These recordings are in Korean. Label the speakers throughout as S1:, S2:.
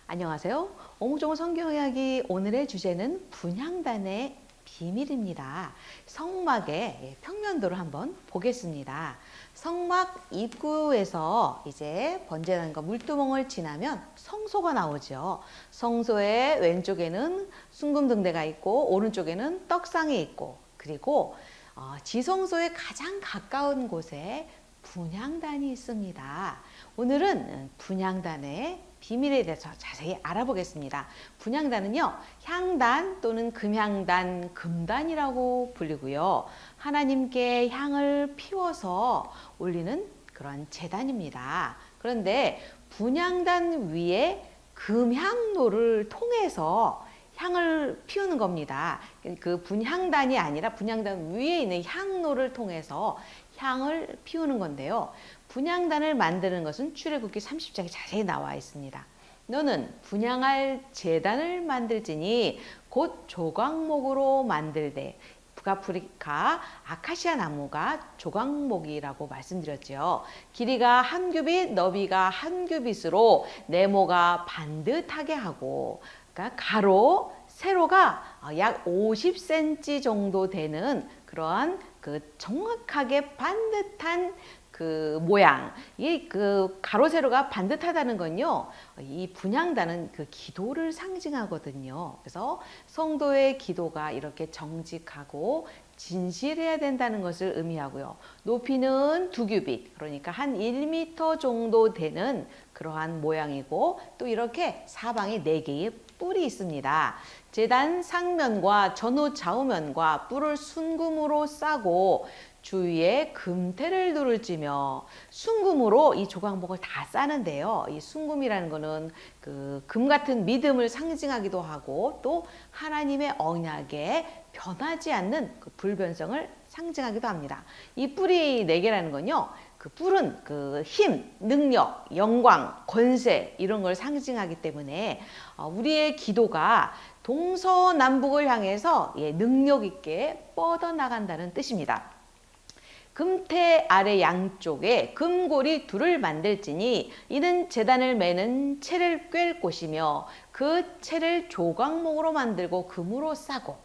S1: 안녕하세요. 오목조목 성경 이야기 오늘의 주제는 분향단의 비밀입니다. 성막의 평면도를 한번 보겠습니다. 성막 입구에서 이제 번제단과 물두멍을 지나면 성소가 나오죠. 성소의 왼쪽에는 순금등대가 있고 오른쪽에는 떡상이 있고 그리고 지성소에 가장 가까운 곳에 분향단이 있습니다. 오늘은 분향단의 비밀에 대해서 자세히 알아보겠습니다. 분향단은요, 향단 또는 금향단, 금단이라고 불리고요. 하나님께 향을 피워서 올리는 그런 제단입니다. 그런데 분향단 위에 금향로를 통해서 향을 피우는 겁니다. 그 분향단이 아니라 분향단 위에 있는 향로를 통해서 향을 피우는 건데요. 분향단을 만드는 것은 출애굽기 30장에 자세히 나와 있습니다. 너는 분향할 제단을 만들지니 곧 조각목으로 만들되, 북아프리카 아카시아 나무가 조각목이라고 말씀드렸죠. 길이가 한 규빗, 너비가 한 규빗으로 네모가 반듯하게 하고, 그러니까 가로, 세로가 약 50cm 정도 되는 그러한 그 정확하게 반듯한 그 모양, 이 그 가로 세로가 반듯하다는 건요, 이 분향단은 그 기도를 상징하거든요. 그래서 성도의 기도가 이렇게 정직하고 진실해야 된다는 것을 의미하고요. 높이는 2규빗, 그러니까 한 1m 정도 되는 그러한 모양이고, 또 이렇게 사방에 4개의 뿔이 있습니다. 제단 상면과 전후 좌우면과 뿔을 순금으로 싸고 주위에 금테를 두를지며, 순금으로 이 조각목을 다 싸는데요. 이 순금이라는 거는 그 금 같은 믿음을 상징하기도 하고, 또 하나님의 언약에 변하지 않는 그 불변성을 상징하기도 합니다. 이 뿔이 4개라는 건요, 그 뿔은 그 힘, 능력, 영광, 권세 이런 걸 상징하기 때문에 우리의 기도가 동서남북을 향해서 능력 있게 뻗어나간다는 뜻입니다. 금태 아래 양쪽에 금고리 둘을 만들지니 이는 제단을 매는 채를 꿰을 곳이며 그 채를 조각목으로 만들고 금으로 싸고,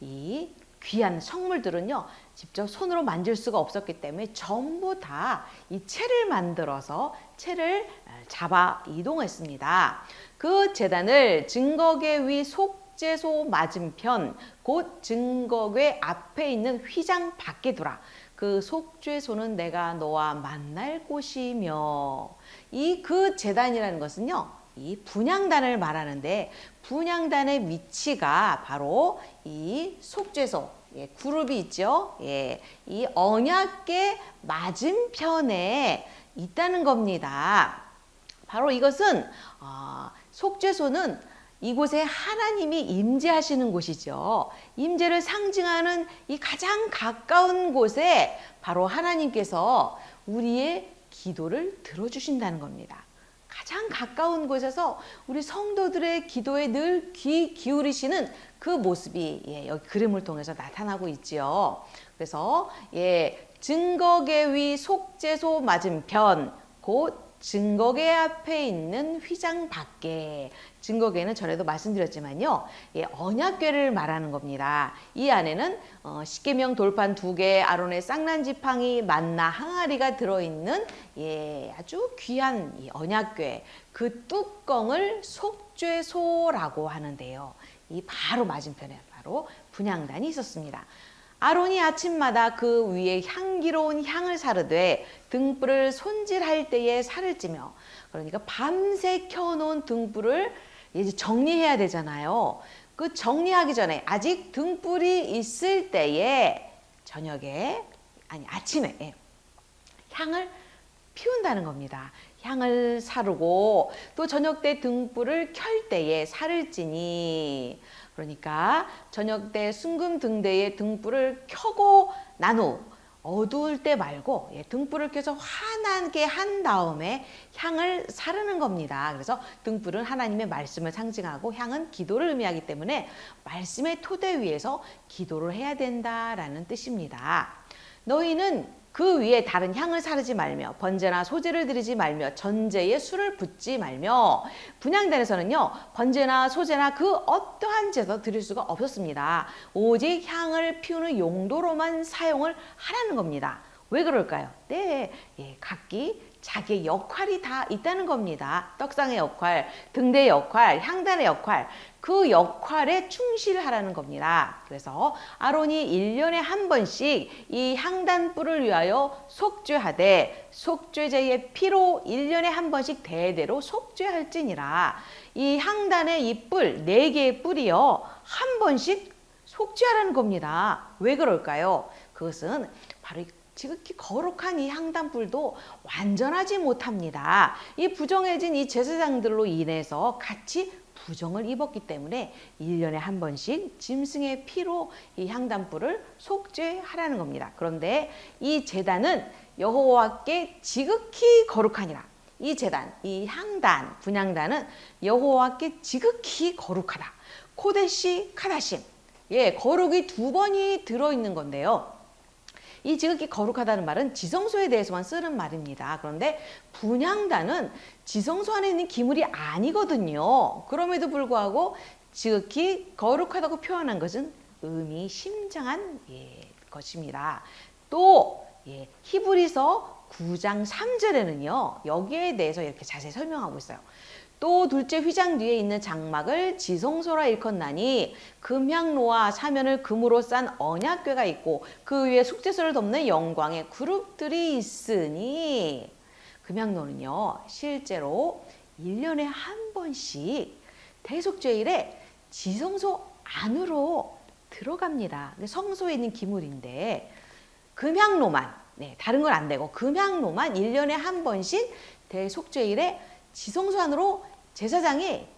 S1: 이 귀한 성물들은요 직접 손으로 만질 수가 없었기 때문에 전부 다 이 채를 만들어서 채를 잡아 이동했습니다. 그 제단을 증거궤 위 속죄소 맞은편 곧 증거궤 앞에 있는 휘장 밖에 두라. 그 속죄소는 내가 너와 만날 곳이며, 이 그 제단이라는 것은요, 이 분향단을 말하는데, 분향단의 위치가 바로 이 속죄소, 그룹이 있죠. 이 언약궤 맞은편에 있다는 겁니다. 바로 이것은 속죄소는 이곳에 하나님이 임재하시는 곳이죠. 임재를 상징하는 이 가장 가까운 곳에 바로 하나님께서 우리의 기도를 들어주신다는 겁니다. 가장 가까운 곳에서 우리 성도들의 기도에 늘 귀 기울이시는 그 모습이 여기 그림을 통해서 나타나고 있지요. 그래서 증거궤 위 속죄소 맞은편 곧 증거궤 앞에 있는 휘장 밖에, 증거궤는 전에도 말씀드렸지만요, 언약궤를 말하는 겁니다. 이 안에는 십계명 돌판 2개, 아론의 쌍난 지팡이, 만나 항아리가 들어있는 아주 귀한 이 언약궤, 그 뚜껑을 속죄소라고 하는데요. 이 바로 맞은편에 바로 분향단이 있었습니다. 아론이 아침마다 그 위에 향기로운 향을 사르되 등불을 손질할 때에 살을 찌며, 그러니까 밤새 켜놓은 등불을 이제 정리해야 되잖아요. 그 정리하기 전에 아직 등불이 있을 때에 저녁에 아침에 향을 피운다는 겁니다. 향을 사르고 또 저녁 때 등불을 켤 때에 살을 찌니, 그러니까 저녁 때 순금 등대에 등불을 켜고 난 후 어두울 때 말고 등불을 켜서 환하게 한 다음에 향을 사르는 겁니다. 그래서 등불은 하나님의 말씀을 상징하고 향은 기도를 의미하기 때문에 말씀의 토대 위에서 기도를 해야 된다라는 뜻입니다. 너희는 그 위에 다른 향을 사르지 말며 번제나 소제를 드리지 말며 전제에 술을 붓지 말며 분향단에서는요 번제나 소제나 그 어떠한 제도 드릴 수가 없었습니다. 오직 향을 피우는 용도로만 사용을 하라는 겁니다. 왜 그럴까요? 네, 각기 자기의 역할이 다 있다는 겁니다. 떡상의 역할, 등대의 역할, 향단의 역할, 그 역할에 충실하라는 겁니다. 그래서 아론이 1년에 한 번씩 이 향단불을 위하여 속죄하되 속죄제의 피로 1년에 한 번씩 대대로 속죄할지니라. 이 향단의 이 뿔, 4개의 뿔이요 한 번씩 속죄하라는 겁니다. 왜 그럴까요? 그것은 바로 지극히 거룩한 이 향단불도 완전하지 못합니다. 이 부정해진 이 제사장들로 인해서 같이 부정을 입었기 때문에 1년에 한 번씩 짐승의 피로 이 향단불을 속죄하라는 겁니다. 그런데 이 제단은 여호와께 지극히 거룩하니라. 이 제단, 이 향단, 분향단은 여호와께 지극히 거룩하다. 코데시 카다심. 거룩이 2번이 들어있는 건데요. 이 지극히 거룩하다는 말은 지성소에 대해서만 쓰는 말입니다. 그런데 분향단은 지성소 안에 있는 기물이 아니거든요. 그럼에도 불구하고 지극히 거룩하다고 표현한 것은 의미심장한 것입니다. 또 히브리서 9장 3절에는요. 여기에 대해서 이렇게 자세히 설명하고 있어요. 또 둘째 휘장 뒤에 있는 장막을 지성소라 일컫나니 금향로와 사면을 금으로 싼 언약궤가 있고 그 위에 숙제소를 덮는 영광의 그룹들이 있으니 금향로는요 실제로 1년에 한 번씩 대속죄일에 지성소 안으로 들어갑니다. 성소에 있는 기물인데 금향로만 다른 건 안 되고 금향로만 1년에 한 번씩 대속죄일에 지성소 안으로 제사장이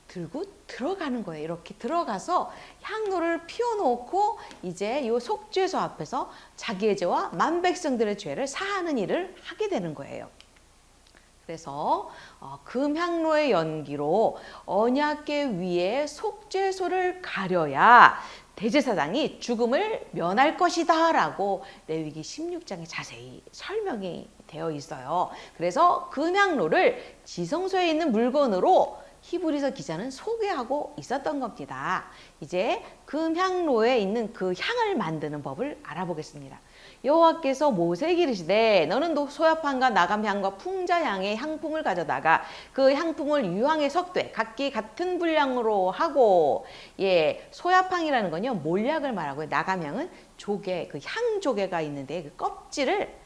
S1: 들고 들어가는 거예요. 이렇게 들어가서 향로를 피워놓고 이제 이 속죄소 앞에서 자기의 죄와 만 백성들의 죄를 사하는 일을 하게 되는 거예요. 그래서 금향로의 연기로 언약궤 위에 속죄소를 가려야 대제사장이 죽음을 면할 것이다 라고 레위기 16장에 자세히 설명이 되어 있어요. 그래서 금향로를 지성소에 있는 물건으로 히브리서 기자는 소개하고 있었던 겁니다. 이제 금향로에 있는 그 향을 만드는 법을 알아보겠습니다. 여호와께서 모세에게 이르시되 너는 소야판과 나감향과 풍자향의 향품을 가져다가 그 향품을 유황에 섞되 각기 같은 분량으로 하고 소야팡이라는 건요 몰약을 말하고요. 나감향은 조개, 그 향조개가 있는데 그 껍질을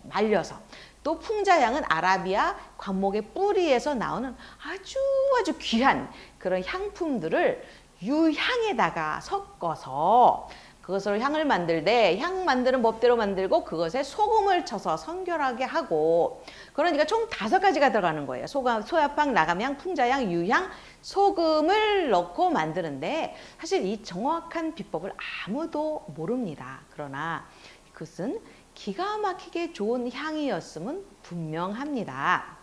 S1: 말려서 또 풍자향은 아라비아 관목의 뿌리에서 나오는 아주 귀한 그런 향품들을 유향에다가 섞어서 그것을 향을 만들되 향 만드는 법대로 만들고 그것에 소금을 쳐서 성결하게 하고 그러니까 총 5가지가 들어가는 거예요. 소야팡, 나감향, 풍자향, 유향, 소금을 넣고 만드는데 사실 이 정확한 비법을 아무도 모릅니다. 그러나 그것은 기가 막히게 좋은 향이었음은 분명합니다.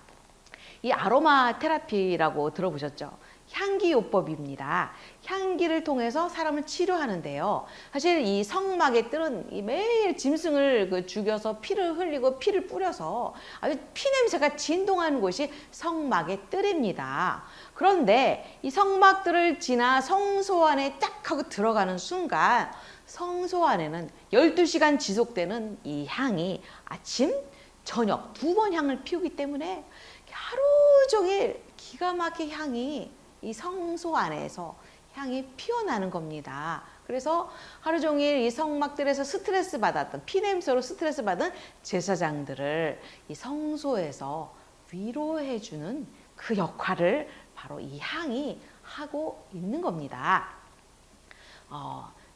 S1: 이 아로마 테라피라고 들어보셨죠? 향기요법입니다. 향기를 통해서 사람을 치료하는데요. 사실 이 성막의 뜰은 매일 짐승을 죽여서 피를 흘리고 피를 뿌려서 아주 피냄새가 진동하는 곳이 성막의 뜰입니다. 그런데 이 성막들을 지나 성소 안에 딱 하고 들어가는 순간 성소 안에는 12시간 지속되는 이 향이 아침, 저녁 2번 향을 피우기 때문에 하루 종일 기가 막힌 향이 이 성소 안에서 향이 피어나는 겁니다. 그래서 하루 종일 이 성막들에서 스트레스 받았던 피냄새로 스트레스 받은 제사장들을 이 성소에서 위로해주는 그 역할을 바로 이 향이 하고 있는 겁니다.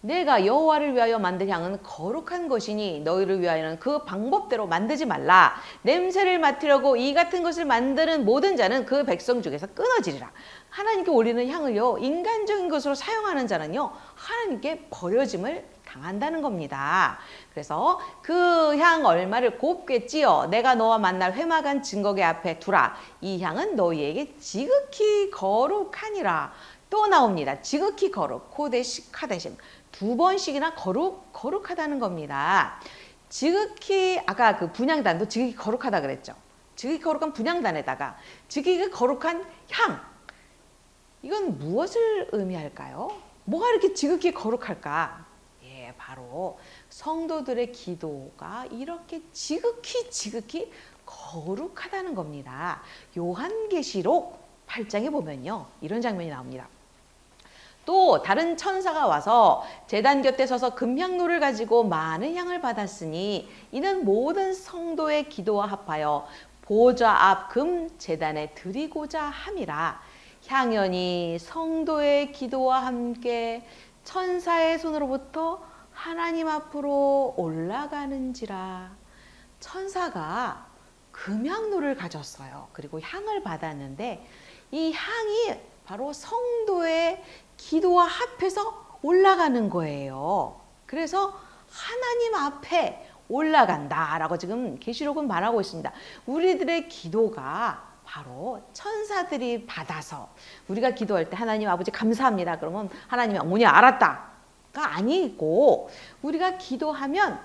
S1: 내가 여호와를 위하여 만든 향은 거룩한 것이니 너희를 위하여는 그 방법대로 만들지 말라. 냄새를 맡으려고 이 같은 것을 만드는 모든 자는 그 백성 중에서 끊어지리라. 하나님께 올리는 향을요 인간적인 것으로 사용하는 자는요 하나님께 버려짐을 당한다는 겁니다. 그래서 그 향 얼마를 곱게 찌어 내가 너와 만날 회막한 증거계 앞에 두라. 이 향은 너희에게 지극히 거룩하니라. 또 나옵니다. 지극히 거룩, 코데시 카데심. 2번씩이나 거룩하다는 겁니다. 지극히 아까 그 분향단도 지극히 거룩하다 그랬죠. 지극히 거룩한 분향단에다가 지극히 거룩한 향. 이건 무엇을 의미할까요? 뭐가 이렇게 지극히 거룩할까? 예, 바로 성도들의 기도가 이렇게 지극히 거룩하다는 겁니다. 요한계시록 8장에 보면요. 이런 장면이 나옵니다. 또 다른 천사가 와서 제단 곁에 서서 금향로를 가지고 많은 향을 받았으니 이는 모든 성도의 기도와 합하여 보좌 앞 금 제단에 드리고자 함이라. 향연이 성도의 기도와 함께 천사의 손으로부터 하나님 앞으로 올라가는지라. 천사가 금향로를 가졌어요. 그리고 향을 받았는데 이 향이 바로 성도의 기도와 합해서 올라가는 거예요. 그래서 하나님 앞에 올라간다라고 지금 계시록은 말하고 있습니다. 우리들의 기도가 바로 천사들이 받아서 우리가 기도할 때 하나님 아버지 감사합니다. 그러면 하나님이 어머니 알았다가 아니고 우리가 기도하면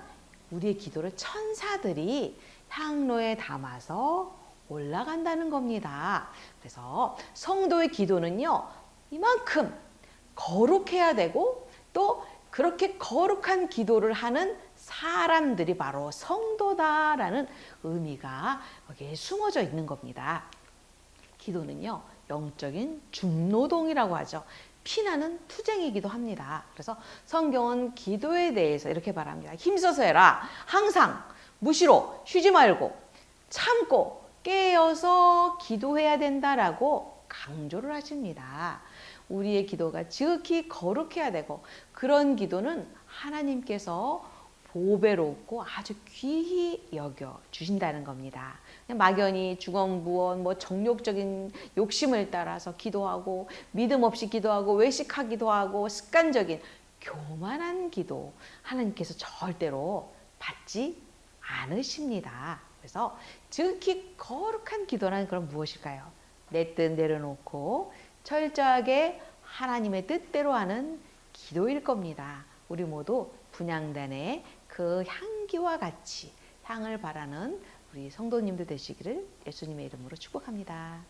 S1: 우리의 기도를 천사들이 향로에 담아서 올라간다는 겁니다. 그래서 성도의 기도는요, 이만큼 거룩해야 되고 또 그렇게 거룩한 기도를 하는 사람들이 바로 성도다라는 의미가 여기에 숨어져 있는 겁니다. 기도는요, 영적인 중노동이라고 하죠. 피나는 투쟁이기도 합니다. 그래서 성경은 기도에 대해서 이렇게 말합니다. 힘써서 해라. 항상 무시로 쉬지 말고 참고 깨어서 기도해야 된다라고 강조를 하십니다. 우리의 기도가 지극히 거룩해야 되고 그런 기도는 하나님께서 보배롭고 아주 귀히 여겨 주신다는 겁니다. 막연히 주검부원 정욕적인 욕심을 따라서 기도하고 믿음 없이 기도하고 외식하기도 하고 습관적인 교만한 기도 하나님께서 절대로 받지 않으십니다. 그래서 지극히 거룩한 기도란 그럼 무엇일까요? 내 뜻 내려놓고 철저하게 하나님의 뜻대로 하는 기도일 겁니다. 우리 모두 분향단의 그 향기와 같이 향을 바라는 우리 성도님들 되시기를 예수님의 이름으로 축복합니다.